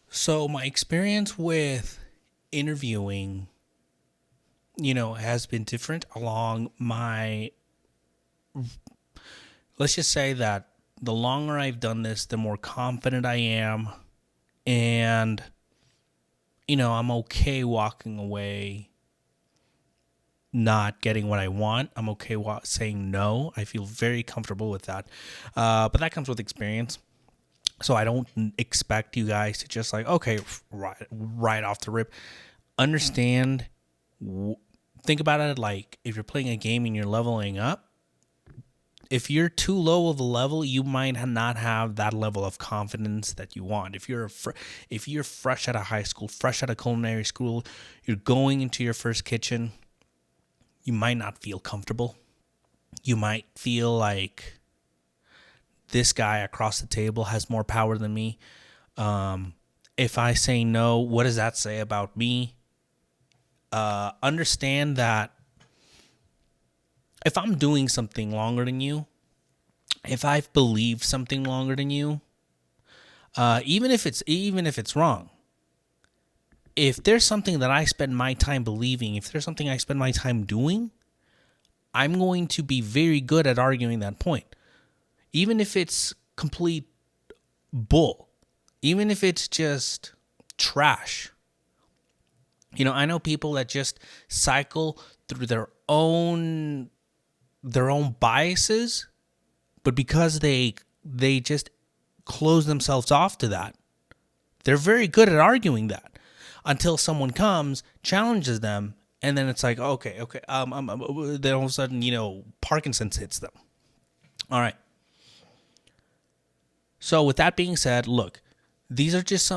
So my experience with interviewing, has been different along my, let's just say that the longer I've done this, the more confident I am. And, I'm okay walking away not getting what I want. I'm okay saying no. I feel very comfortable with that. But that comes with experience. So I don't expect you guys to just like, okay, right off the rip, understand. Think about it like if you're playing a game and you're leveling up. If you're too low of a level, you might not have that level of confidence that you want. If you're fresh out of high school, fresh out of culinary school, you're going into your first kitchen, you might not feel comfortable. You might feel like this guy across the table has more power than me. If I say no, what does that say about me? Understand that if I'm doing something longer than you, if I've believed something longer than you, even if it's wrong, if there's something that I spend my time believing, if there's something I spend my time doing, I'm going to be very good at arguing that point. Even if it's complete bull, even if it's just trash. I know people that just cycle through their own biases, but because they just close themselves off to that, they're very good at arguing that until someone comes, challenges them, and then it's like, okay. Then all of a sudden, Parkinson's hits them. All right. So with that being said, look, these are just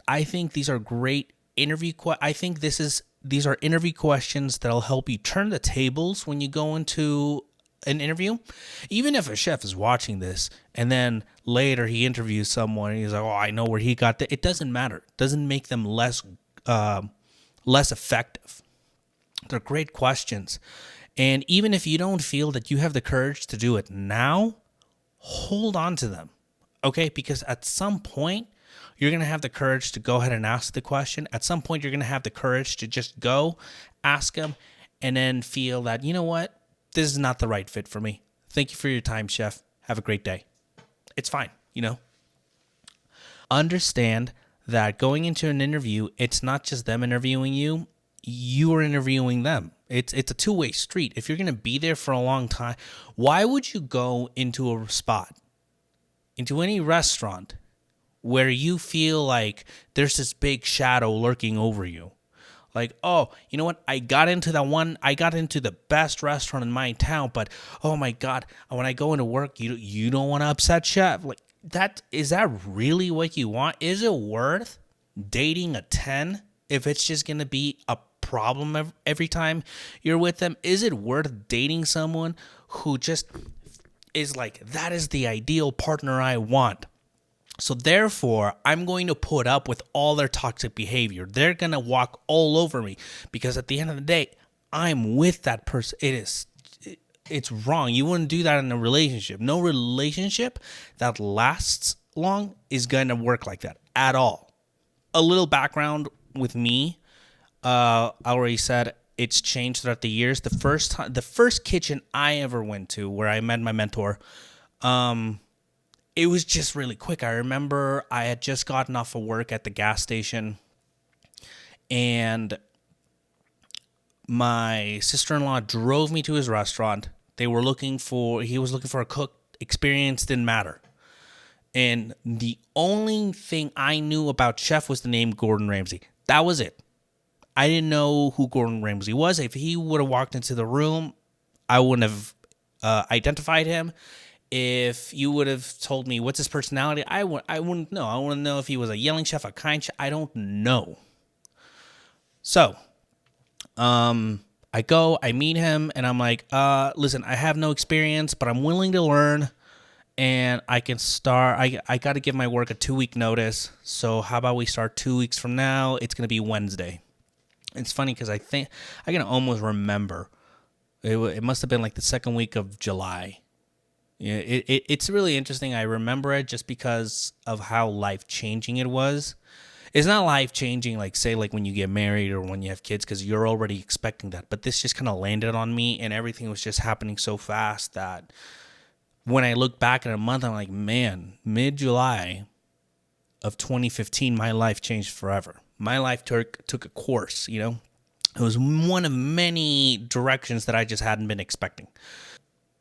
I think these are great interview. I think these are interview questions that'll help you turn the tables when you go into an interview. Even if a chef is watching this and then later he interviews someone and he's like, oh, I know where he got that. It doesn't matter. It doesn't make them less effective. They're great questions. And even if you don't feel that you have the courage to do it now, hold on to them. Okay? Because at some point, you're going to have the courage to go ahead and ask the question. At some point, you're going to have the courage to just go ask them and then feel that, you know what? This is not the right fit for me. Thank you for your time, chef. Have a great day. It's fine, Understand that going into an interview, it's not just them interviewing you. You are interviewing them. It's a two-way street. If you're going to be there for a long time, why would you go into a spot, into any restaurant, where you feel like there's this big shadow lurking over you? Like, oh, you know what? I got into the best restaurant in my town, but oh my God, when I go into work, you don't want to upset chef. Like, is that really what you want? Is it worth dating a 10 if it's just going to be a problem every time you're with them? Is it worth dating someone who just is like, that is the ideal partner I want? So therefore, I'm going to put up with all their toxic behavior. They're going to walk all over me because at the end of the day, I'm with that person. It's wrong. You wouldn't do that in a relationship. No relationship that lasts long is going to work like that at all. A little background with me. I already said it's changed throughout the years. The first kitchen I ever went to where I met my mentor, it was just really quick. I remember I had just gotten off of work at the gas station, and my sister-in-law drove me to his restaurant. He was looking for a cook. Experience didn't matter. And the only thing I knew about chef was the name Gordon Ramsay. That was it. I didn't know who Gordon Ramsay was. If he would have walked into the room, I wouldn't have identified him. If you would have told me what's his personality, I wouldn't know. I wouldn't know if he was a yelling chef, a kind chef. I don't know. So, I go, I meet him, and I'm like, listen, I have no experience, but I'm willing to learn, and I can start. I got to give my work a 2-week notice. So how about we start 2 weeks from now? It's going to be Wednesday. It's funny because I think I can almost remember. It must have been like the second week of July. Yeah, it's really interesting. I remember it just because of how life changing it was. It's not life changing, like, say, like when you get married or when you have kids, because you're already expecting that. But this just kind of landed on me, and everything was just happening so fast that when I look back at a month, I'm like, man, mid July of 2015, my life changed forever. My life took a course, you know? It was one of many directions that I just hadn't been expecting.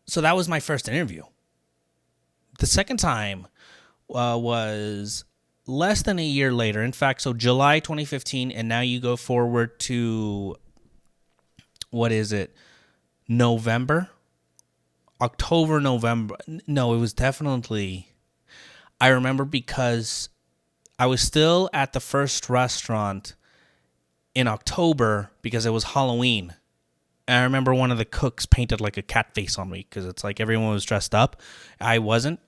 So that was my first interview. The second time was less than a year later. In fact, so July 2015, and now you go forward to, what is it? November? October, November. No, it was definitely, I remember because I was still at the first restaurant in October because it was Halloween. And I remember one of the cooks painted like a cat face on me because it's like everyone was dressed up. I wasn't.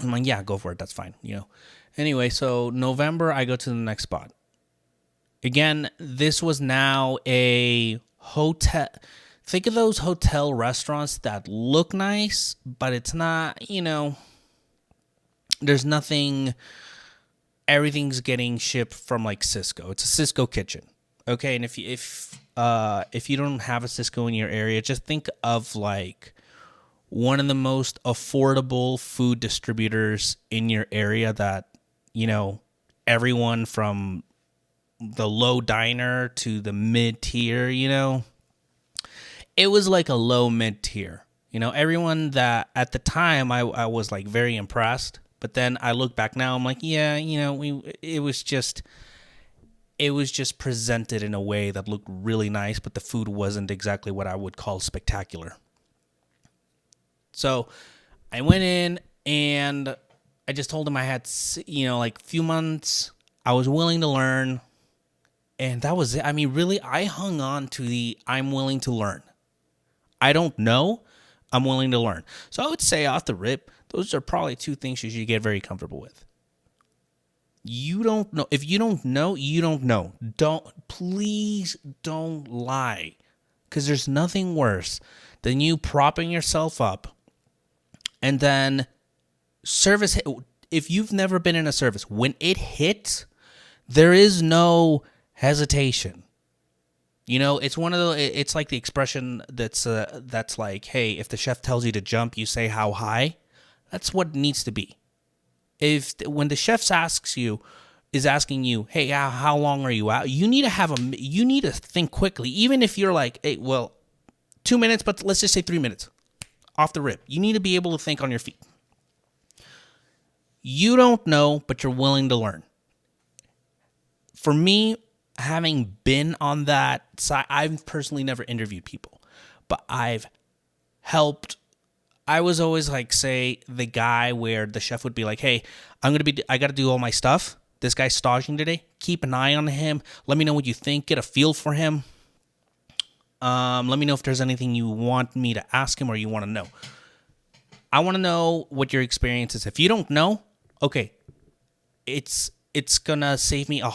I'm like, yeah, go for it. That's fine. You know. Anyway, so November, I go to the next spot. Again, this was now a hotel. Think of those hotel restaurants that look nice, but it's not, you know, there's nothing, everything's getting shipped from like Cisco. It's a Cisco kitchen. Okay, and if you don't have a Cisco in your area, just think of like one of the most affordable food distributors in your area that, you know, everyone from the low diner to the mid tier, you know, it was like a low mid tier. You know, everyone that at the time I was like very impressed, but then I look back now, I'm like, yeah, you know, it was just presented in a way that looked really nice, but the food wasn't exactly what I would call spectacular. So I went in and I just told him I had, you know, like a few months. I was willing to learn. And that was it. I mean, really, I hung on to the I'm willing to learn. I don't know. I'm willing to learn. So I would say off the rip, those are probably two things you should get very comfortable with. You don't know. If you don't know, you don't know. Please don't lie. Because there's nothing worse than you propping yourself up and then service. If you've never been in a service, when it hits, there is no hesitation. You know, it's one of the. It's like the expression that's like, hey, if the chef tells you to jump, you say how high. That's what it needs to be. If when the chef is asking you, hey, how long are you out? You need to you need to think quickly. Even if you're like, hey, well, 2 minutes, but let's just say 3 minutes, off the rip. You need to be able to think on your feet. You don't know, but you're willing to learn. For me, having been on that side, I've personally never interviewed people, but I've helped. I was always like, say, the guy where the chef would be like, hey, I got to do all my stuff. This guy's staging today. Keep an eye on him. Let me know what you think. Get a feel for him. Let me know if there's anything you want me to ask him or you want to know. I want to know what your experience is. If you don't know, okay, it's gonna save me a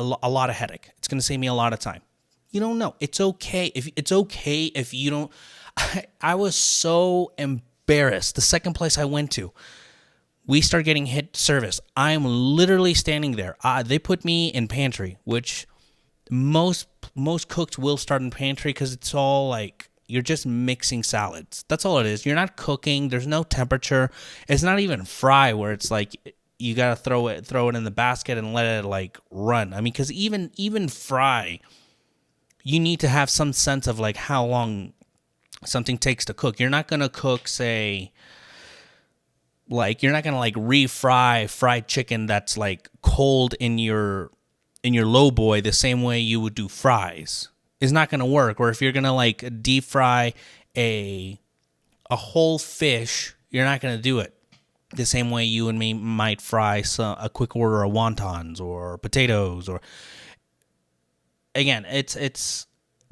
lot of headache. It's gonna save me a lot of time. You don't know. It's okay if you don't. I was so embarrassed. The second place I went to, we start getting hit service. I'm literally standing there. They put me in pantry, which most cooks will start in pantry because it's all like you're just mixing salads. That's all it is. You're not cooking. There's no temperature. It's not even fry where it's like you gotta throw it in the basket and let it like run. I mean, because even fry, you need to have some sense of like how long something takes to cook. You're not gonna cook, say, like you're not gonna like refry fried chicken that's like cold in your low boy the same way you would do fries. It's not gonna work. Or if you're gonna like deep fry a whole fish, you're not gonna do it the same way you and me might fry a quick order of wontons or potatoes. Or again, it's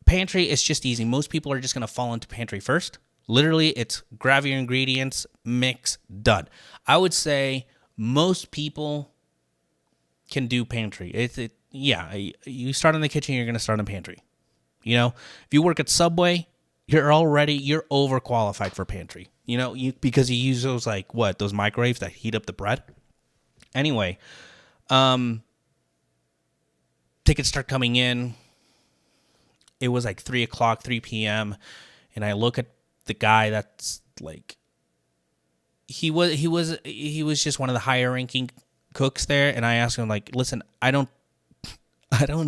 pantry. It's just easy. Most people are just gonna fall into pantry first. Literally, it's grab your ingredients, mix, done. I would say most people can do pantry. Yeah, you start in the kitchen, you're gonna start in pantry. You know, if you work at Subway, you're overqualified for pantry. Because you use those those microwaves that heat up the bread. Anyway, tickets start coming in. It was like 3 o'clock, 3 p.m., and I look at the guy that's like, he was just one of the higher ranking cooks there, and I asked him like, listen, I don't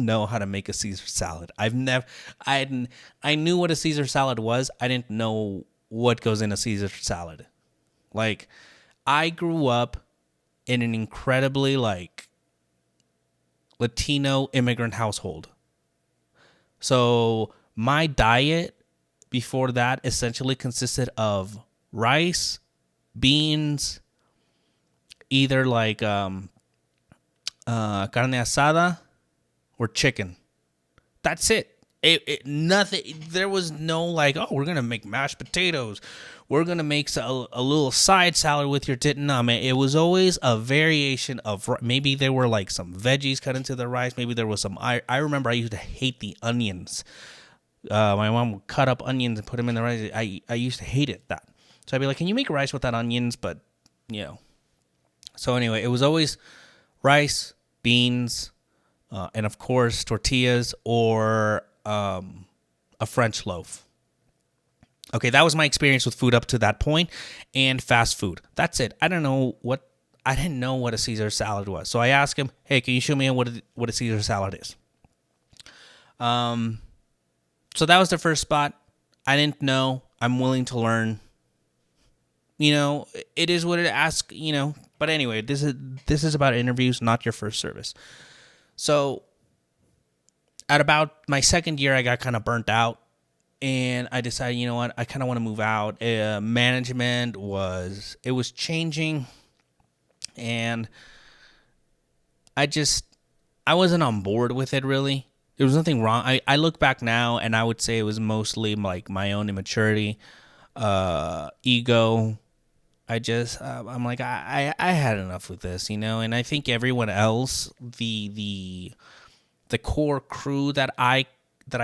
know how to make a Caesar salad. I knew what a Caesar salad was. I didn't know what goes in a Caesar salad. Like, I grew up in an incredibly Latino immigrant household. So my diet before that essentially consisted of rice, beans, either carne asada or chicken. That's it. Nothing. There was no we're gonna make mashed potatoes. We're gonna make a little side salad with your no, man. It was always a variation of, maybe there were some veggies cut into the rice. Maybe there was some. I remember I used to hate the onions. My mom would cut up onions and put them in the rice. I used to hate it that. So I'd be like, can you make rice without onions? But So anyway, it was always rice, beans, and of course tortillas or a French loaf. Okay, that was my experience with food up to that point, and fast food. That's it. I didn't know what a Caesar salad was. So I asked him, "Hey, can you show me what a Caesar salad is?" So that was the first spot. I didn't know. I'm willing to learn. It is what it asks. But anyway, this is about interviews, not your first service. So at about my second year, I got kind of burnt out, and I decided, you know what, I kind of want to move out. Management was changing, and I wasn't on board with it, really. There was nothing wrong. I look back now, and I would say it was mostly my own immaturity, ego. I'm like, I had enough with this, and I think everyone else, the core crew that I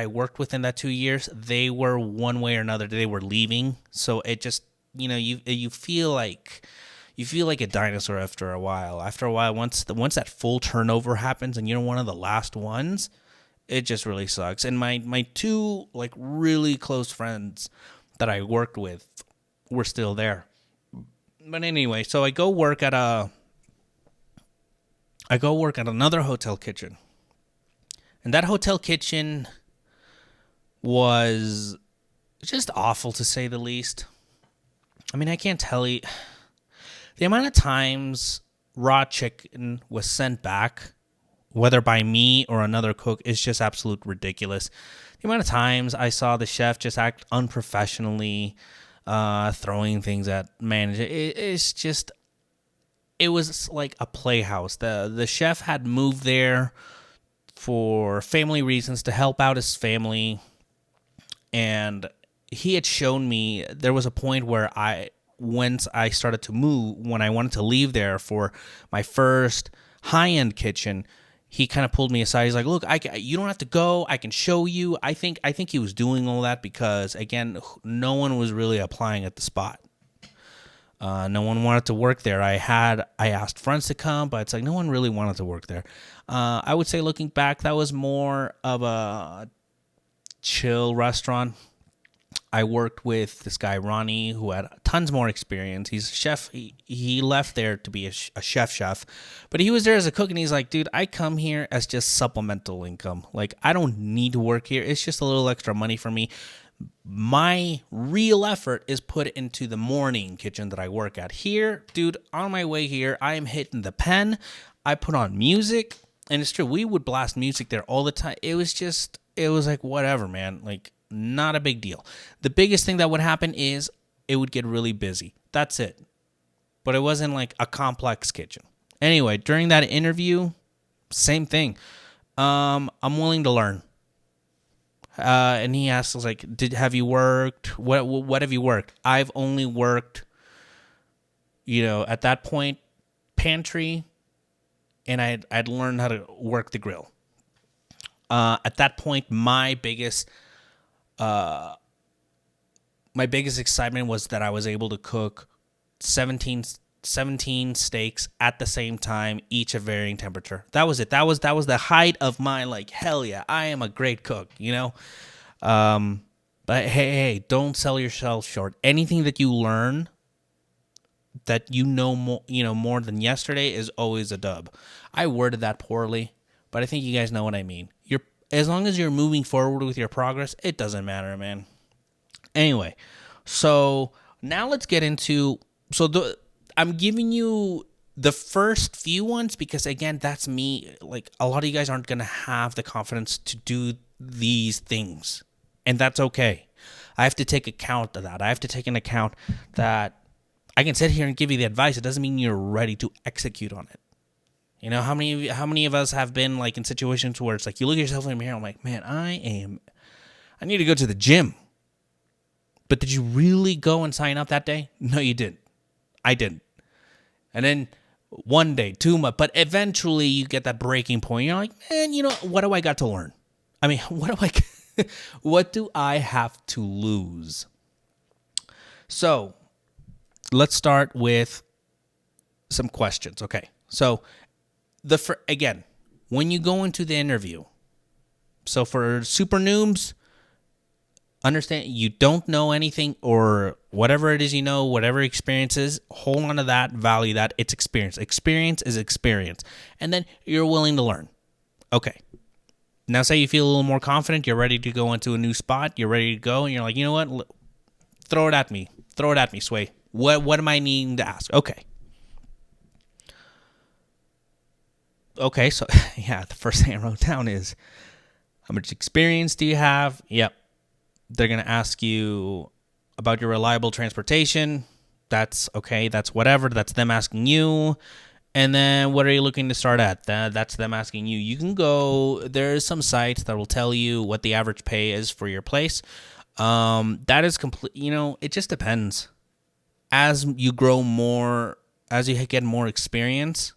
worked with in that 2 years, they were one way or another, they were leaving. So it just, you feel like a dinosaur after a while. After a while, once that full turnover happens and you're one of the last ones, it just really sucks. And my two really close friends that I worked with were still there. But anyway, so I go work at another hotel kitchen. And that hotel kitchen was just awful, to say the least. I mean, I can't tell you the amount of times raw chicken was sent back, whether by me or another cook, is just absolute ridiculous. The amount of times I saw the chef just act unprofessionally, throwing things at manager. It was like a playhouse. The chef had moved there for family reasons, to help out his family, and he had shown me, there was a point where once I started to move, when I wanted to leave there for my first high-end kitchen, he kind of pulled me aside. He's like, look, you don't have to go. I can show you. I think he was doing all that because, again, no one was really applying at the spot. No one wanted to work there. I asked friends to come, but it's like no one really wanted to work there. I would say, looking back, that was more of a chill restaurant. I worked with this guy, Ronnie, who had tons more experience. He's a chef. He left there to be a chef, but he was there as a cook, and he's like, dude, I come here as just supplemental income. Like, I don't need to work here. It's just a little extra money for me. My real effort is put into the morning kitchen that I work at. Here, dude, on my way here, I am hitting the pen. I put on music, and it's true, we would blast music there all the time. It was like, whatever, man. Like, not a big deal. The biggest thing that would happen is it would get really busy. That's it. But it wasn't like a complex kitchen. Anyway, during that interview, same thing. I'm willing to learn. And he asked us, like, have you worked? What have you worked? I've only worked, at that point, pantry, and I'd learned how to work the grill. At that point, my biggest my biggest excitement was that I was able to cook 17, 17 steaks at the same time, each at varying temperature. That was it. That was the height of my like, hell yeah, I am a great cook, you know? But hey, don't sell yourself short. Anything that you learn that more than yesterday is always a dub. I worded that poorly, but I think you guys know what I mean. As long as you're moving forward with your progress, it doesn't matter, man. Anyway, so now let's get into I'm giving you the first few ones because again, that's me. Like a lot of you guys aren't gonna have the confidence to do these things, and that's okay. I have to take account of that. I have to take into account that I can sit here and give you the advice. It doesn't mean you're ready to execute on it. You know, how many of us have been like in situations where it's like you look at yourself in the mirror, I'm like, man, I need to go to the gym. But did you really go and sign up that day? No, you didn't. I didn't. And then one day, 2 months, but eventually you get that breaking point. You're like, man, what do I got to learn? I mean, what do I have to lose? So let's start with some questions. Okay. So again, when you go into the interview, so for super noobs, understand you don't know anything or whatever it is, whatever experience is, hold on to that, value that. It's experience. Experience is experience. And then you're willing to learn. Okay. Now say you feel a little more confident, you're ready to go into a new spot, you're ready to go, and you're like, you know what? Throw it at me. Throw it at me, Sway. What am I needing to ask? Okay. Okay, so yeah, the first thing I wrote down is how much experience do you have? Yep. They're going to ask you about your reliable transportation. That's okay. That's whatever. That's them asking you. And then what are you looking to start at? That's them asking you. You can go, there's some sites that will tell you what the average pay is for your place. That is complete, it just depends. As you grow more, as you get more experience,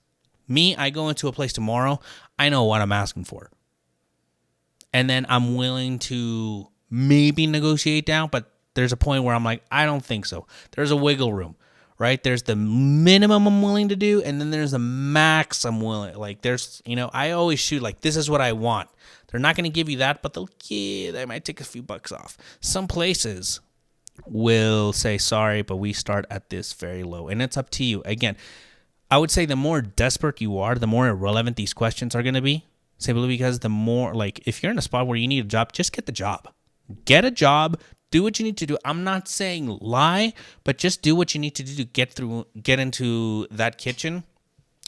I go into a place tomorrow, I know what I'm asking for. And then I'm willing to maybe negotiate down, but there's a point where I'm like, I don't think so. There's a wiggle room, right? There's the minimum I'm willing to do, and then there's the max I'm willing. Like there's, I always shoot like, this is what I want. They're not going to give you that, but they might take a few bucks off. Some places will say, sorry, but we start at this very low, and it's up to you. Again, I would say the more desperate you are, the more irrelevant these questions are going to be. Simply because the more, like, if you're in a spot where you need a job, just get the job. Get a job. Do what you need to do. I'm not saying lie, but just do what you need to do to get into that kitchen.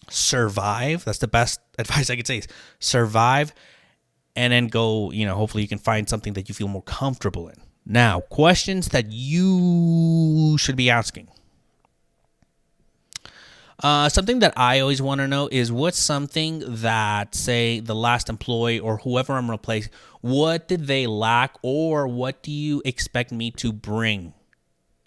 Survive. That's the best advice I could say is survive, and then go, hopefully you can find something that you feel more comfortable in. Now, questions that you should be asking. Something that I always want to know is what's something that, say, the last employee or whoever I'm replacing, what did they lack, or what do you expect me to bring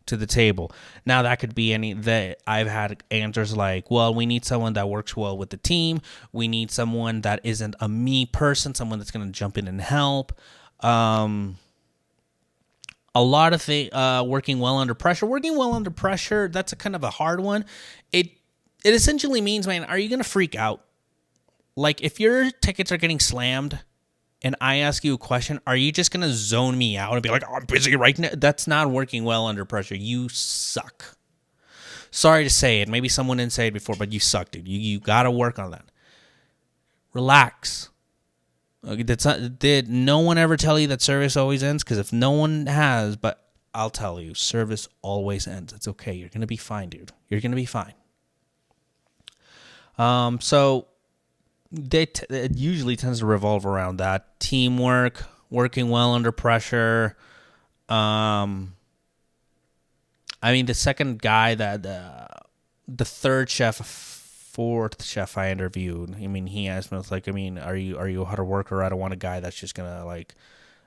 to the table? Now, that could be that I've had answers like, well, we need someone that works well with the team. We need someone that isn't a me person, someone that's going to jump in and help. A lot of things, working well under pressure. Working well under pressure, that's a kind of a hard one. It essentially means, man, are you going to freak out? Like, if your tickets are getting slammed and I ask you a question, are you just going to zone me out and be like, oh, I'm busy right now? That's not working well under pressure. You suck. Sorry to say it. Maybe someone didn't say it before, but you suck, dude. You got to work on that. Relax. Okay, did no one ever tell you that service always ends? Because if no one has, but I'll tell you, service always ends. It's okay. You're going to be fine, dude. You're going to be fine. So it usually tends to revolve around that teamwork, working well under pressure. The second guy the third chef, fourth chef I interviewed, he asked me, are you a hard worker? I don't want a guy that's just gonna like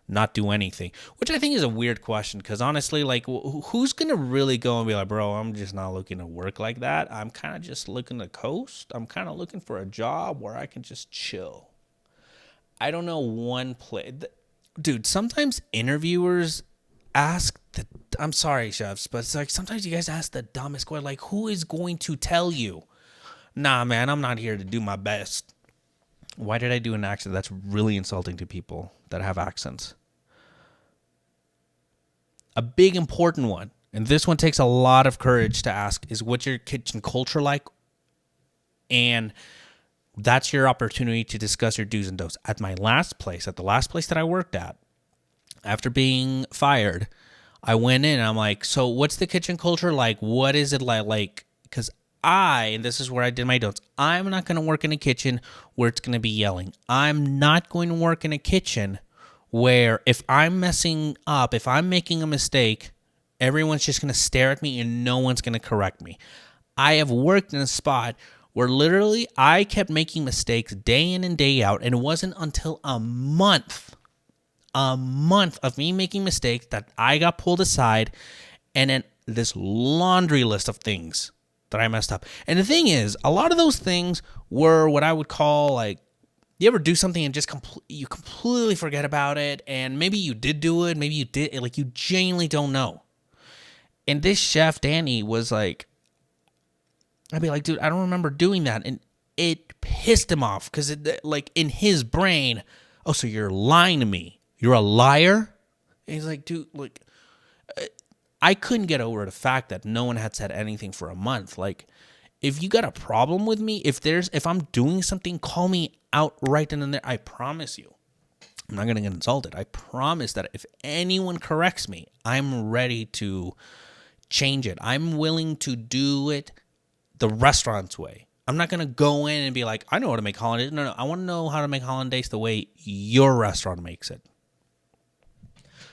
not do anything, which I think is a weird question, because honestly, like, who's gonna really go and be like, bro, I'm just not looking to work like that. I'm kind of just looking to coast. I'm kind of looking for a job where I can just chill. I don't know one play. Dude, sometimes interviewers, ask the. I'm sorry, chefs, but it's like sometimes you guys ask the dumbest question. Like, who is going to tell you? Nah, man, I'm not here to do my best. Why did I do an accent? That's really insulting to people that have accents. A big important one, and this one takes a lot of courage to ask, is what's your kitchen culture like? And that's your opportunity to discuss your do's and don'ts. At the last place that I worked at, after being fired, I went in and I'm like, so what's the kitchen culture like? What is it like? Because and this is where I did my don'ts, I'm not going to work in a kitchen where it's going to be yelling. I'm not going to work in a kitchen where if I'm messing up, if I'm making a mistake, everyone's just going to stare at me and no one's going to correct me. I have worked in a spot where literally I kept making mistakes day in and day out, and it wasn't until a month of me making mistakes that I got pulled aside, and then this laundry list of things that I messed up. And the thing is, a lot of those things were what I would call like, you ever do something and just you completely forget about it, and maybe you did do it, maybe you did, like you genuinely don't know. And this chef, Danny, was like, I'd be like, dude, I don't remember doing that. And it pissed him off because like in his brain, oh, so you're lying to me. You're a liar? And he's like, dude, like, I couldn't get over the fact that no one had said anything for a month. Like, if you got a problem with me, if I'm doing something, call me out right then and there. I promise you, I'm not going to get insulted. I promise that if anyone corrects me, I'm ready to change it. I'm willing to do it the restaurant's way. I'm not going to go in and be like, I know how to make hollandaise. No. I want to know how to make hollandaise the way your restaurant makes it.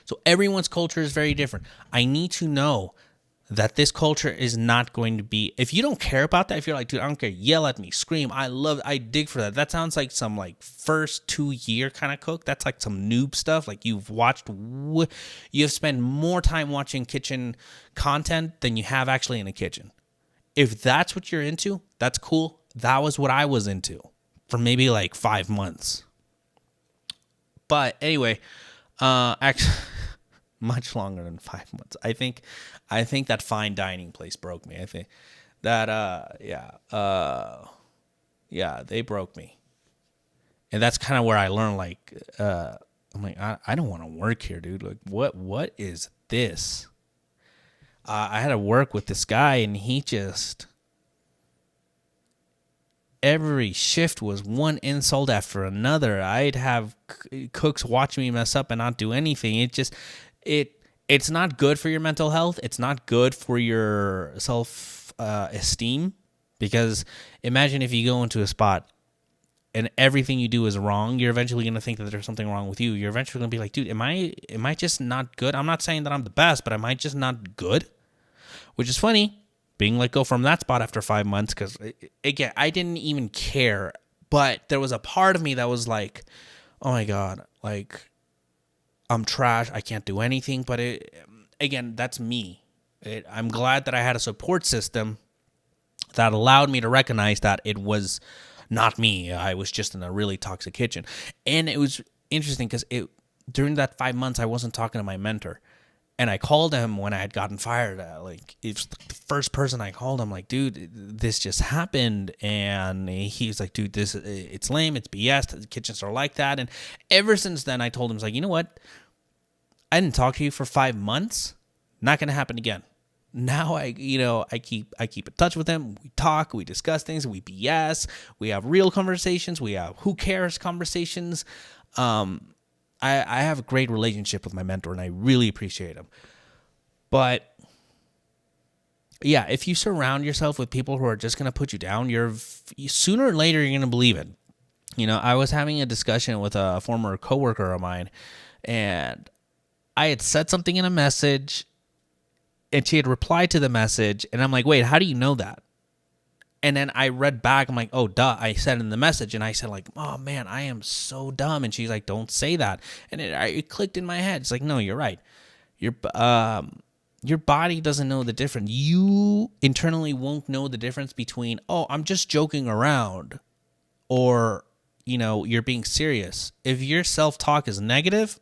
So everyone's culture is very different. I need to know that this culture is not going to be, if you don't care about that, if you're like, dude, I don't care, yell at me, scream, I dig for that. That sounds like some like first 2-year kind of cook. That's like some noob stuff. Like you've spent more time watching kitchen content than you have actually in a kitchen. If that's what you're into, that's cool. That was what I was into for maybe like 5 months. But anyway, actually, much longer than 5 months. I think that fine dining place broke me. I think that, they broke me. And that's kind of where I learned, like, I'm like, I don't want to work here, dude. Like, what is this? I had to work with this guy, and he just, every shift was one insult after another. I'd have cooks watch me mess up and not do anything. It's not good for your mental health. It's not good for your self-esteem, because imagine if you go into a spot and everything you do is wrong, you're eventually going to think that there's something wrong with you. You're eventually going to be like, dude, am I just not good? I'm not saying that I'm the best, but am I just not good? Which is funny, being let go from that spot after 5 months, because, again, I didn't even care. But there was a part of me that was like, oh, my God, like, I'm trash. I can't do anything. But, again, that's me. I'm glad that I had a support system that allowed me to recognize that it was not me. I was just in a really toxic kitchen. And it was interesting because during that 5 months, I wasn't talking to my mentor. And I called him when I had gotten fired. Like, it's the first person I called. I'm like, dude, this just happened. And he's like, dude, it's lame. It's BS. The kitchens are like that. And ever since then, I told him, like, you know what? I didn't talk to you for 5 months. Not going to happen again. Now I keep in touch with him. We talk, we discuss things, we BS, we have real conversations, we have who cares conversations. I have a great relationship with my mentor, and I really appreciate him. But yeah, if you surround yourself with people who are just going to put you down, sooner or later you're going to believe it. You know, I was having a discussion with a former coworker of mine, and I had said something in a message, and she had replied to the message, and I'm like, wait, how do you know that? And then I read back, I'm like, oh, duh, I said in the message, and I said, like, oh, man, I am so dumb. And she's like, don't say that. And it clicked in my head. It's like, no, you're right. Your body doesn't know the difference. You internally won't know the difference between, oh, I'm just joking around, or, you know, you're being serious. If your self-talk is negative,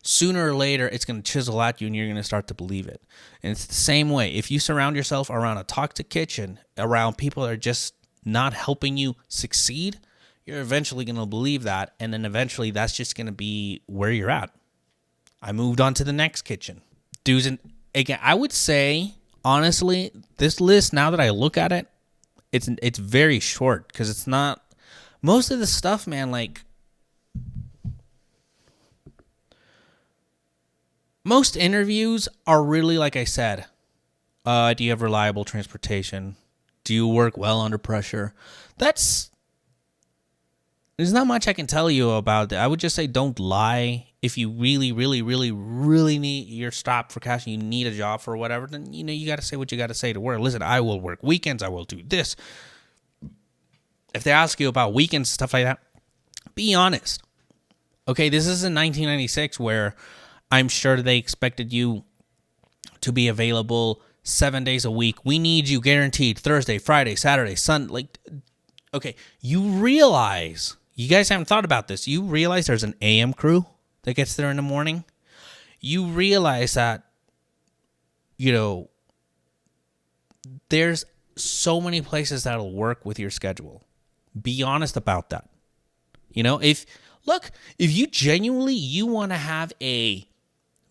sooner or later it's going to chisel at you and you're going to start to believe it. And it's the same way. If you surround yourself around a toxic kitchen, around people that are just not helping you succeed, you're eventually going to believe that. And then eventually that's just going to be where you're at. I moved on to the next kitchen. Dudes, and again, I would say, honestly, this list, now that I look at it, it's very short because it's not, most of the stuff, man, like, most interviews are really, like I said, do you have reliable transportation? Do you work well under pressure? There's not much I can tell you about that. I would just say don't lie. If you really, really, really, really need, you're stopped for cash and you need a job for whatever, then, you got to say what you got to say to work. Listen, I will work weekends. I will do this. If they ask you about weekends, stuff like that, be honest. Okay, this isn't 1996 where I'm sure they expected you to be available 7 days a week. We need you guaranteed Thursday, Friday, Saturday, Sunday. Like, okay, you realize, you guys haven't thought about this. You realize there's an AM crew that gets there in the morning. You realize that, there's so many places that'll work with your schedule. Be honest about that. If you genuinely, you want to have a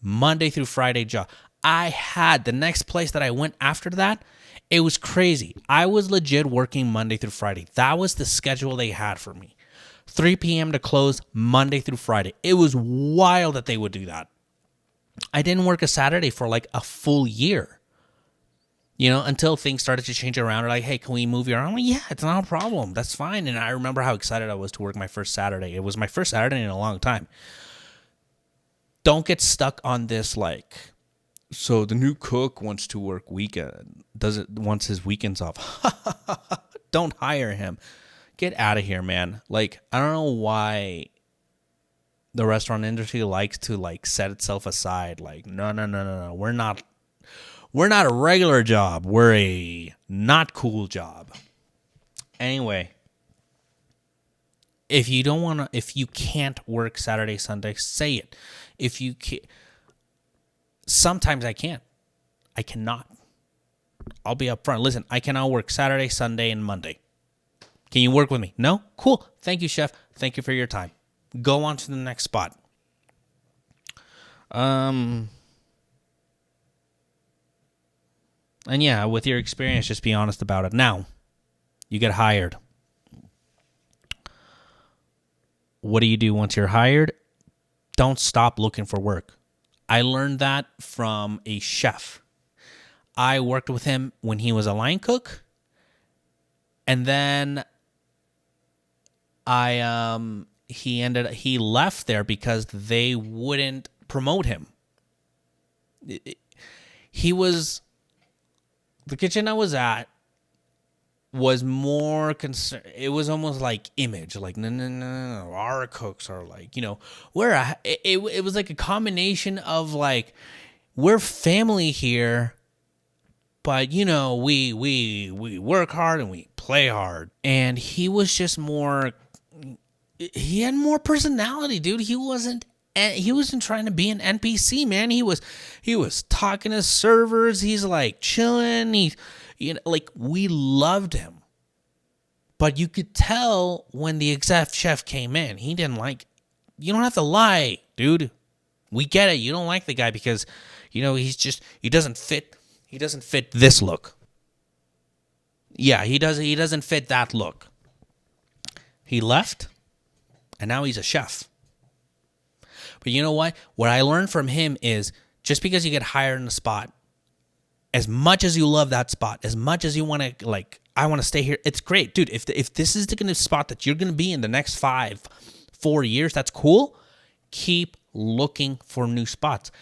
Monday through Friday job. I had the next place that I went after that. It was crazy. I was legit working Monday through Friday. That was the schedule they had for me. 3 p.m. to close Monday through Friday. It was wild that they would do that. I didn't work a Saturday for like a full year. Until things started to change around. They're like, hey, can we move you around? I'm like, yeah, it's not a problem. That's fine. And I remember how excited I was to work my first Saturday. It was my first Saturday in a long time. Don't get stuck on this like, so the new cook wants to work weekend. Wants his weekends off. Don't hire him. Get out of here, man. Like, I don't know why the restaurant industry likes to like set itself aside. Like, no. We're not a regular job. We're a not cool job. Anyway, if you can't work Saturday, Sunday, say it. If you can't, sometimes I can't. I cannot. I'll be upfront. Listen, I cannot work Saturday, Sunday, and Monday. Can you work with me? No? Cool. Thank you, chef. Thank you for your time. Go on to the next spot. And yeah, with your experience, just be honest about it. Now, you get hired. What do you do once you're hired? Don't stop looking for work. I learned that from a chef. I worked with him when he was a line cook. And then he left there because they wouldn't promote him. The kitchen I was at was more concerned. It was almost like image, like no. Our cooks are like, it was like a combination of like, we're family here, but we work hard and we play hard. And he was just more. He had more personality, dude. He wasn't trying to be an NPC, man. He was talking to servers. He's like chilling. We loved him. But you could tell when the exec chef came in, he didn't like. You don't have to lie, dude. We get it. You don't like the guy because, he doesn't fit. He doesn't fit this look. Yeah, he doesn't fit that look. He left, and now he's a chef. But you know what? What I learned from him is just because you get hired in a spot, as much as you love that spot, as much as you want to, I want to stay here, it's great. Dude, if this is the kind of spot that you're going to be in the next 4 years, that's cool. Keep looking for new spots.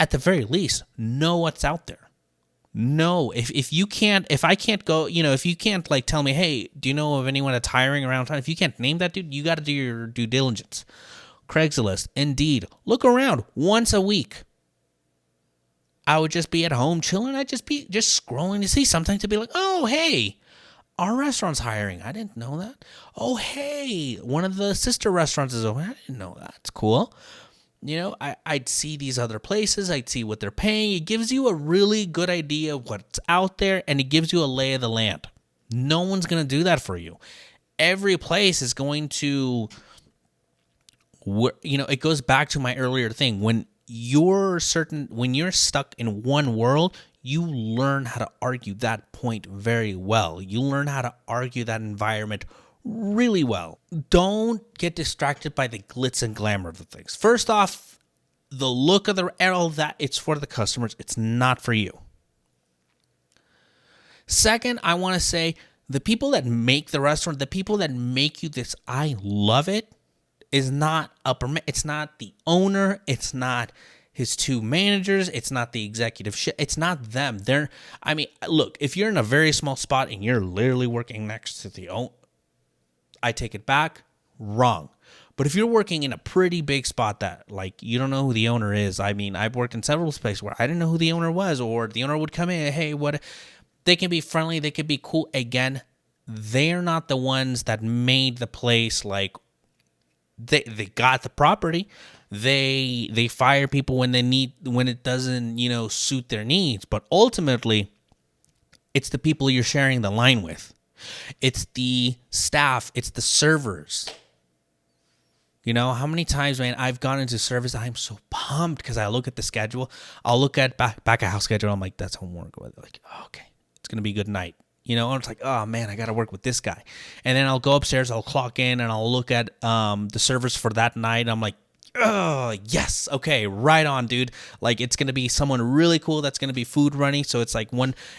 At the very least, know what's out there. No, if I can't go, if you can't tell me, hey, do you know of anyone that's hiring around town? If you can't name that dude, you got to do your due diligence. Craigslist, Indeed, look around once a week. I would just be at home chilling. I'd just be scrolling to see something to be like, oh, hey, our restaurant's hiring. I didn't know that. Oh, hey, one of the sister restaurants is open. I didn't know that. It's cool. I'd see these other places. I'd see what they're paying. It gives you a really good idea of what's out there, and it gives you a lay of the land. No one's going to do that for you. Every place is going to, it goes back to my earlier thing. When you're stuck in one world, you learn how to argue that point very well. You learn how to argue that environment really well. Don't get distracted by the glitz and glamour of the things. First off, the look of all that, it's for the customers. It's not for you. Second, I want to say the people that make the restaurant, the people that make you this, I love it, is not it's not the owner. It's not his two managers. It's not the executive shit. It's not them. Look, if you're in a very small spot and you're literally working next to the owner, I take it back, wrong. But if you're working in a pretty big spot that, like, you don't know who the owner is, I've worked in several places where I didn't know who the owner was, or the owner would come in, hey, what? They can be friendly, they could be cool. Again, they're not the ones that made the place, like, they got the property. They fire people when it doesn't, suit their needs. But ultimately, it's the people you're sharing the line with. It's the staff. It's the servers. How many times, man, I've gone into service, I'm so pumped because I look at the schedule. I'll look at back of house schedule. I'm like, that's homework. Like, oh, okay, it's going to be a good night. And it's like, oh, man, I got to work with this guy. And then I'll go upstairs, I'll clock in, and I'll look at the servers for that night. I'm like, oh, yes. Okay, right on, dude. Like, it's going to be someone really cool that's going to be food running. So it's like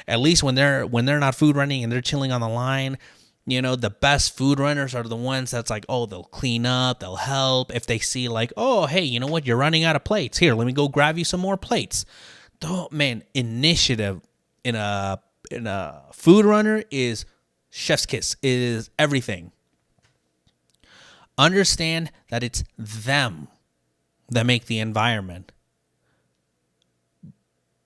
at least when they're not food running and they're chilling on the line, the best food runners are the ones that's like, oh, they'll clean up, they'll help. If they see like, oh, hey, you know what? You're running out of plates. Here, let me go grab you some more plates. Oh, man, initiative in a food runner is chef's kiss, is everything. Understand that it's them that make the environment.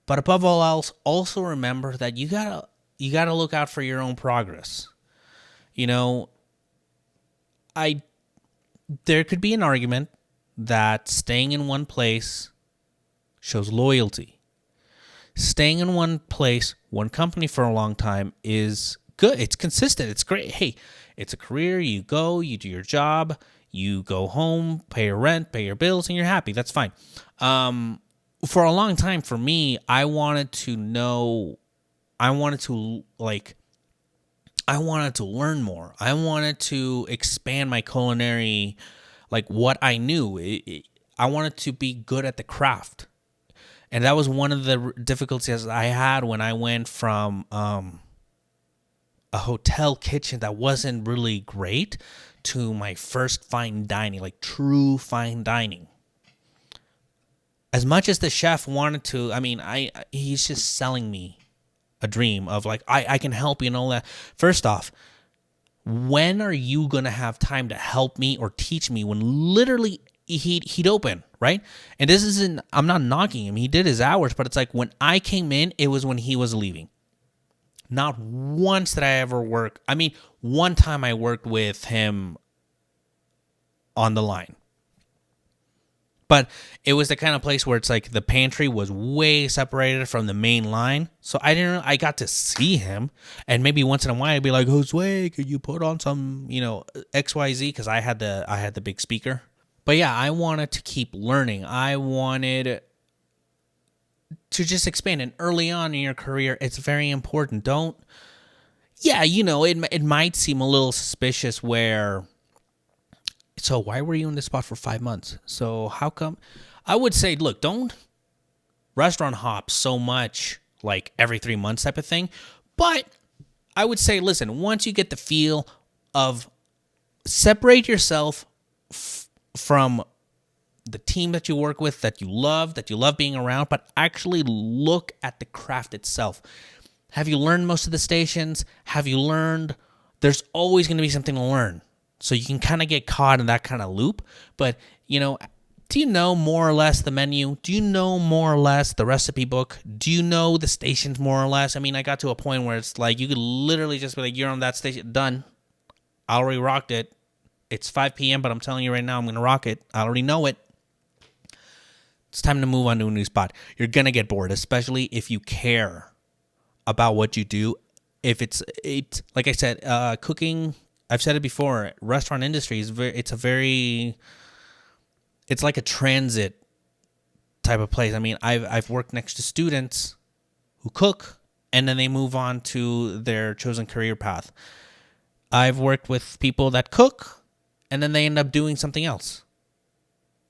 But above all else, also remember that you gotta look out for your own progress. There could be an argument that staying in one place shows loyalty. Staying in one place, one company for a long time is good. It's consistent. It's great. Hey, it's a career. You go, you do your job, you go home, pay your rent, pay your bills, and you're happy. That's fine. For a long time, for me, I wanted to learn more. I wanted to expand my culinary, like what I knew. I wanted to be good at the craft. And that was one of the difficulties I had when I went from a hotel kitchen that wasn't really great to my first fine dining, like true fine dining. As much as the chef wanted to, he's just selling me a dream of like, I can help you and all that. First off, when are you going to have time to help me or teach me when literally he'd open, right? And this isn't, I'm not knocking him. He did his hours, but it's like when I came in, it was when he was leaving. Not once did I ever work. One time I worked with him on the line. But it was the kind of place where it's like the pantry was way separated from the main line. So I got to see him. And maybe once in a while I'd be like, Josue, could you put on some, XYZ? Because I had the big speaker. But yeah, I wanted to keep learning. I wanted to just expand. And early on in your career, it's very important. It might seem a little suspicious where, so why were you in this spot for 5 months? So how come? I would say, look, don't restaurant hop so much like every 3 months type of thing. But I would say, listen, once you get the feel of separate yourself from the team that you work with, that you love being around, but actually look at the craft itself. Have you learned most of the stations? Have you learned? There's always going to be something to learn. So you can kind of get caught in that kind of loop. But, do you know more or less the menu? Do you know more or less the recipe book? Do you know the stations more or less? I got to a point where it's like you could literally just be like, you're on that station. Done. I already rocked it. It's 5 p.m., but I'm telling you right now, I'm going to rock it. I already know it. It's time to move on to a new spot. You're going to get bored, especially if you care about what you do. If it's like I said, cooking, I've said it before, restaurant industry is it's like a transit type of place. I mean, I've worked next to students who cook and then they move on to their chosen career path. I've worked with people that cook and then they end up doing something else.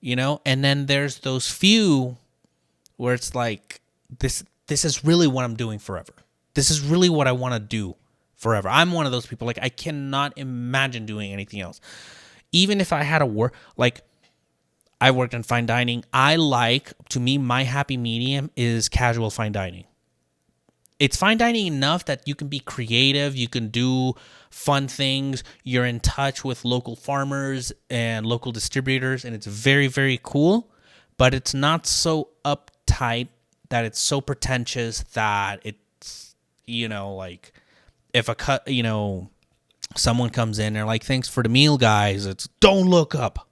And then there's those few where it's like this is really what I'm doing forever. This is really what I want to do forever. I'm one of those people, like, I cannot imagine doing anything else. Even if I had to work, like, I worked in fine dining. To me, my happy medium is casual fine dining. It's fine dining enough that you can be creative, you can do fun things, you're in touch with local farmers and local distributors, and it's very, very cool, but it's not so uptight that it's so pretentious that it's, like, if someone comes in, they're like, thanks for the meal, guys, it's don't look up.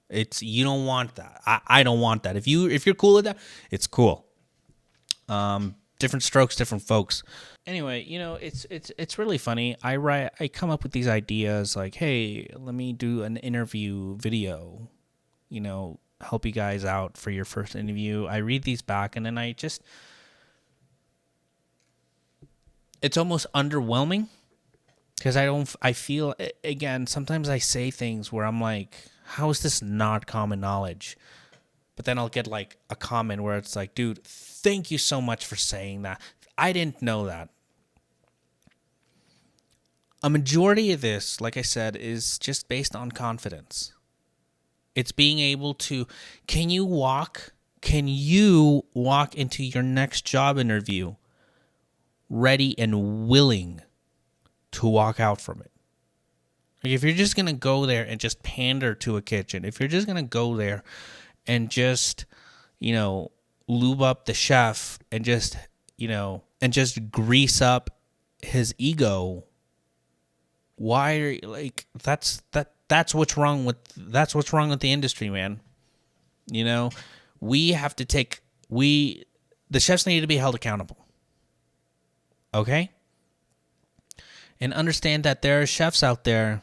You don't want that. I don't want that. If you're cool with that, it's cool. Different strokes, different folks. Anyway, it's really funny. I come up with these ideas like, hey, let me do an interview video, help you guys out for your first interview. I read these back and then it's almost underwhelming because I feel, again, sometimes I say things where I'm like, how is this not common knowledge? But then I'll get like a comment where it's like, dude, thank you so much for saying that. I didn't know that. A majority of this, like I said, is just based on confidence. It's being able to, can you walk into your next job interview ready and willing to walk out from it? Like, if you're just going to go there and just pander to a kitchen, if you're just going to go there and just, lube up the chef and just grease up his ego, why are you, like, that's what's wrong with the industry, man. The chefs need to be held accountable. Okay? And understand that there are chefs out there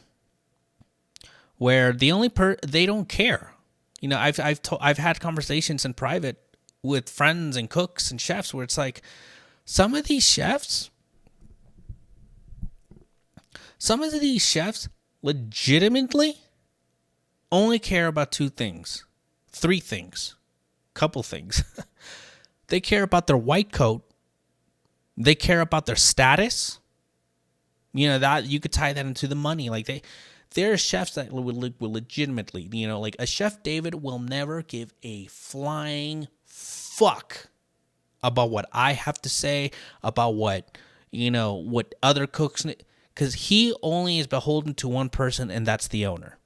where they don't care. I've had conversations in private with friends and cooks and chefs where it's like, some of these chefs legitimately only care about three things, couple things. They care about their white coat. They care about their status. That you could tie that into the money. Like, there are chefs that will legitimately, like a Chef David will never give a flying fuck about what I have to say, about what other cooks, because he only is beholden to one person, and that's the owner.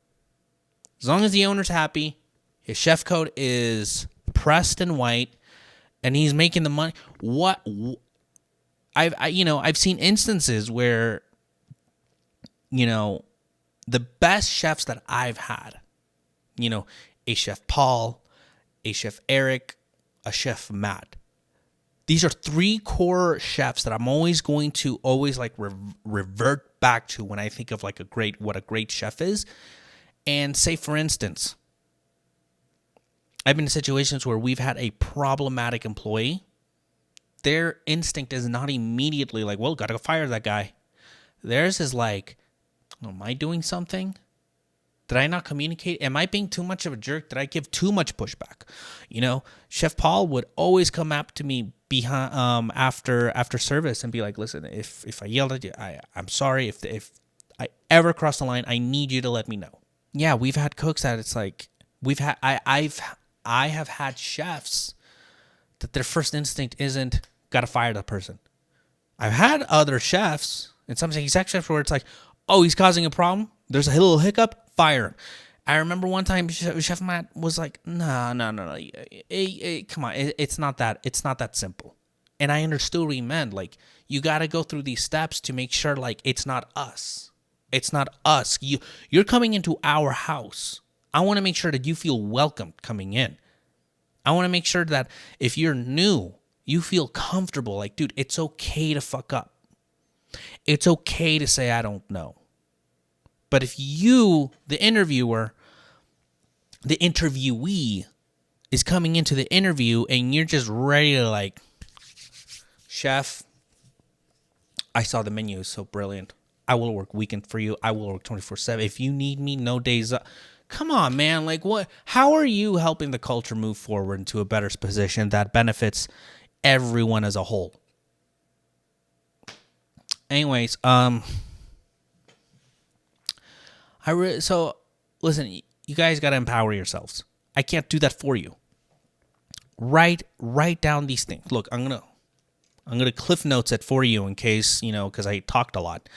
As long as the owner's happy, his chef coat is pressed and white, and he's making the money. I've seen instances where, the best chefs that I've had, a Chef Paul, a Chef Eric, a Chef Matt. These are three core chefs that I'm always going to revert back to when I think of like what a great chef is. And say, for instance, I've been in situations where we've had a problematic employee. Their instinct is not immediately like, well, gotta go fire that guy. Theirs is like, am I doing something? Did I not communicate? Am I being too much of a jerk? Did I give too much pushback? Chef Paul would always come up to me behind after service and be like, listen, if I yelled at you, I'm sorry. If I ever cross the line, I need you to let me know. Yeah, we've had cooks that it's like I have had chefs that their first instinct isn't gotta fire that person. I've had other chefs and some exec chefs where it's like, oh, he's causing a problem. There's a little hiccup. Fire him. I remember one time Chef Matt was like, no. Come on. It's not that simple. And I understood what he meant. Like, you got to go through these steps to make sure, like, it's not us. It's not us. You're coming into our house. I want to make sure that you feel welcome coming in. I want to make sure that if you're new, you feel comfortable. Like, dude, it's okay to fuck up. It's okay to say, I don't know. But if you, the interviewer, the interviewee, is coming into the interview and you're just ready to like, chef, I saw the menu is so brilliant. I will work weekend for you. I will work 24/7. If you need me, no days up. Come on, man. Like, what? How are you helping the culture move forward into a better position that benefits everyone as a whole? Anyways, so listen, you guys got to empower yourselves. I can't do that for you. Write down these things. Look, I'm gonna cliff notes it for you in case, because I talked a lot.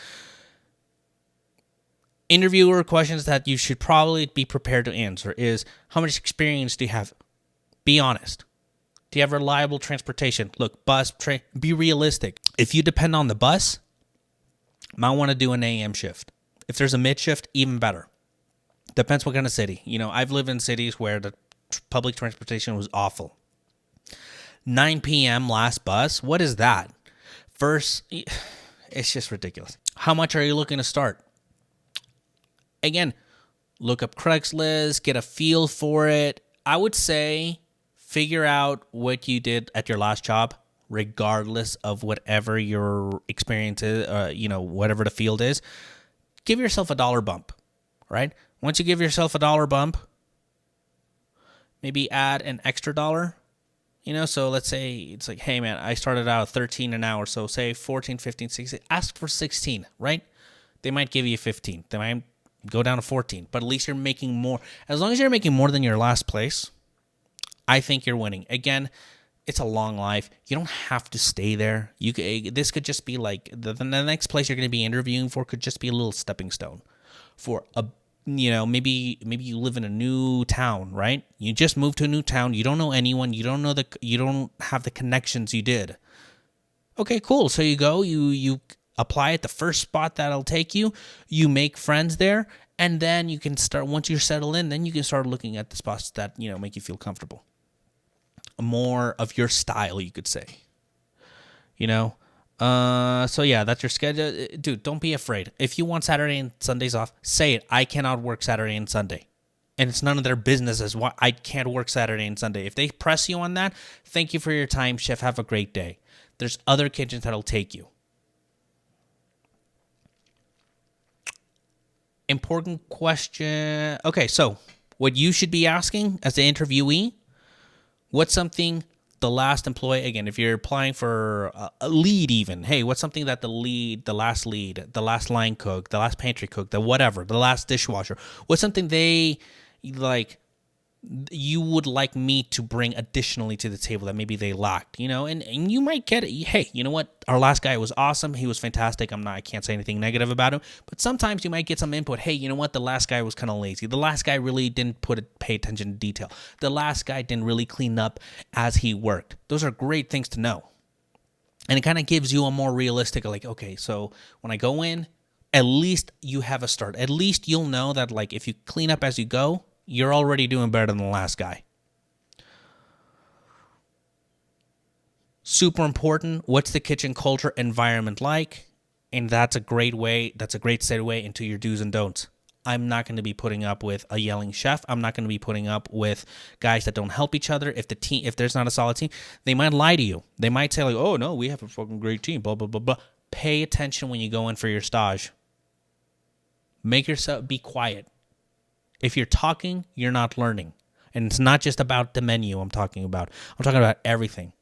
Interviewer questions that you should probably be prepared to answer is, how much experience do you have? Be honest. Do you have reliable transportation? Look, bus, train, be realistic. If you depend on the bus, might want to do an AM shift. If there's a mid shift, even better. Depends what kind of city. I've lived in cities where the public transportation was awful. 9 p.m. last bus, what is that? First, it's just ridiculous. How much are you looking to start? Again, look up Craigslist, get a feel for it. I would say figure out what you did at your last job, regardless of whatever your experience is, whatever the field is. Give yourself $1 bump, right? Once you give yourself $1 bump, maybe add an extra $1. So let's say it's like, hey, man, I started out at 13 an hour. So say 14, 15, 16. Ask for 16, right? They might give you 15. They might go down to 14. But at least you're making more. As long as you're making more than your last place, I think you're winning. Again, it's a long life. You don't have to stay there. This could just be like the next place you're going to be interviewing for could just be a little stepping stone for maybe you live in a new town, right? You just moved to a new town. You don't know anyone. You don't have the connections you did. Okay, cool. So you go, you apply at the first spot that'll take you. You make friends there, and then you can start, once you're settled in, then you can start looking at the spots that, make you feel comfortable. More of your style, you could say. So yeah, that's your schedule. Dude, don't be afraid. If you want Saturday and Sundays off, say it. I cannot work Saturday and Sunday. And it's none of their business as why I can't work Saturday and Sunday. If they press you on that, thank you for your time, chef. Have a great day. There's other kitchens that'll take you. Important question. Okay, so what you should be asking as the interviewee, what's something the last employee, again, if you're applying for a lead even, hey, what's something that the last line cook, the last pantry cook, the last dishwasher, what's something they, like, you would like me to bring additionally to the table that maybe they lacked, and you might get it. Hey, you know what? Our last guy was awesome. He was fantastic. I can't say anything negative about him, but sometimes you might get some input. Hey, you know what? The last guy was kind of lazy. The last guy really didn't pay attention to detail. The last guy didn't really clean up as he worked. Those are great things to know. And it kind of gives you a more realistic, like, okay, so when I go in, at least you have a start. At least you'll know that, like, if you clean up as you go, you're already doing better than the last guy. Super important. What's the kitchen culture environment like? And that's a great segue into your do's and don'ts. I'm not going to be putting up with a yelling chef. I'm not going to be putting up with guys that don't help each other. If there's not a solid team, they might lie to you. They might say, like, oh no, we have a fucking great team, blah, blah, blah, blah. Pay attention when you go in for your stage. Make yourself be quiet. If you're talking, you're not learning. And it's not just about the menu I'm talking about. I'm talking about everything.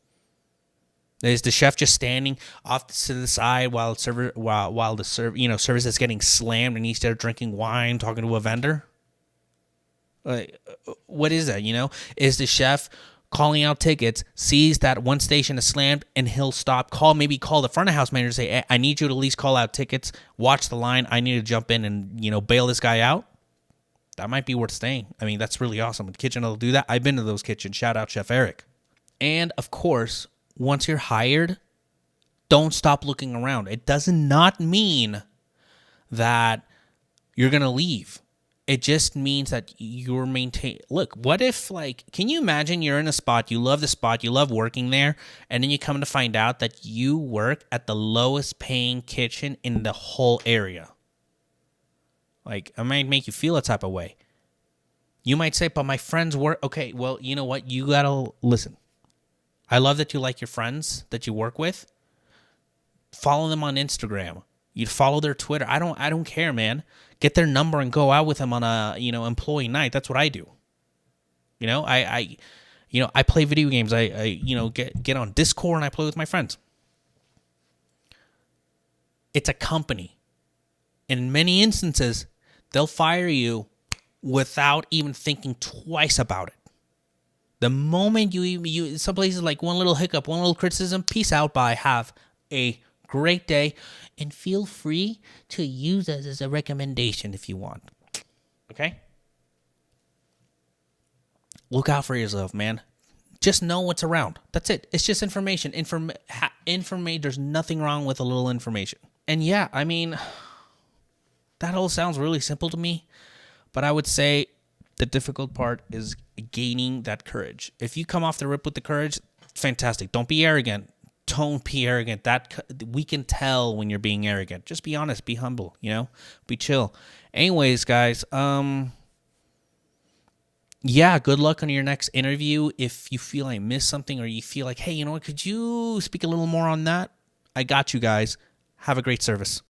Is the chef just standing off to the side while the service is getting slammed and he's there drinking wine, talking to a vendor? Like, what is that, Is the chef calling out tickets, sees that one station is slammed, and he'll stop, call the front of house manager and say, hey, I need you to at least call out tickets, watch the line, I need to jump in and, bail this guy out? That might be worth staying. That's really awesome. The kitchen will do that. I've been to those kitchens. Shout out Chef Eric. And, of course, once you're hired, don't stop looking around. It does not mean that you're going to leave. It just means that you're maintain. Look, what if, like, can you imagine you're in a spot, you love the spot, you love working there, and then you come to find out that you work at the lowest paying kitchen in the whole area? Like, it might make you feel a type of way. You might say, but my friends work. Okay, well, you know what? You gotta listen. I love that you like your friends that you work with. Follow them on Instagram. You'd follow their Twitter. I don't care, man. Get their number and go out with them on a, employee night. That's what I do. I play video games. I get on Discord and I play with my friends. It's a company. In many instances, they'll fire you without even thinking twice about it. The moment you some places, like one little hiccup, one little criticism, peace out, bye. Have a great day, and feel free to use us as a recommendation if you want. Okay? Look out for yourself, man. Just know what's around. That's it. It's just information. There's nothing wrong with a little information. And yeah, I mean, that all sounds really simple to me, but I would say the difficult part is gaining that courage. If you come off the rip with the courage, fantastic. Don't be arrogant. Don't be arrogant. That we can tell when you're being arrogant. Just be honest, be humble, be chill. Anyways, guys, yeah, good luck on your next interview. If you feel I missed something, or you feel like, hey, you know what, could you speak a little more on that? I got you guys. Have a great service.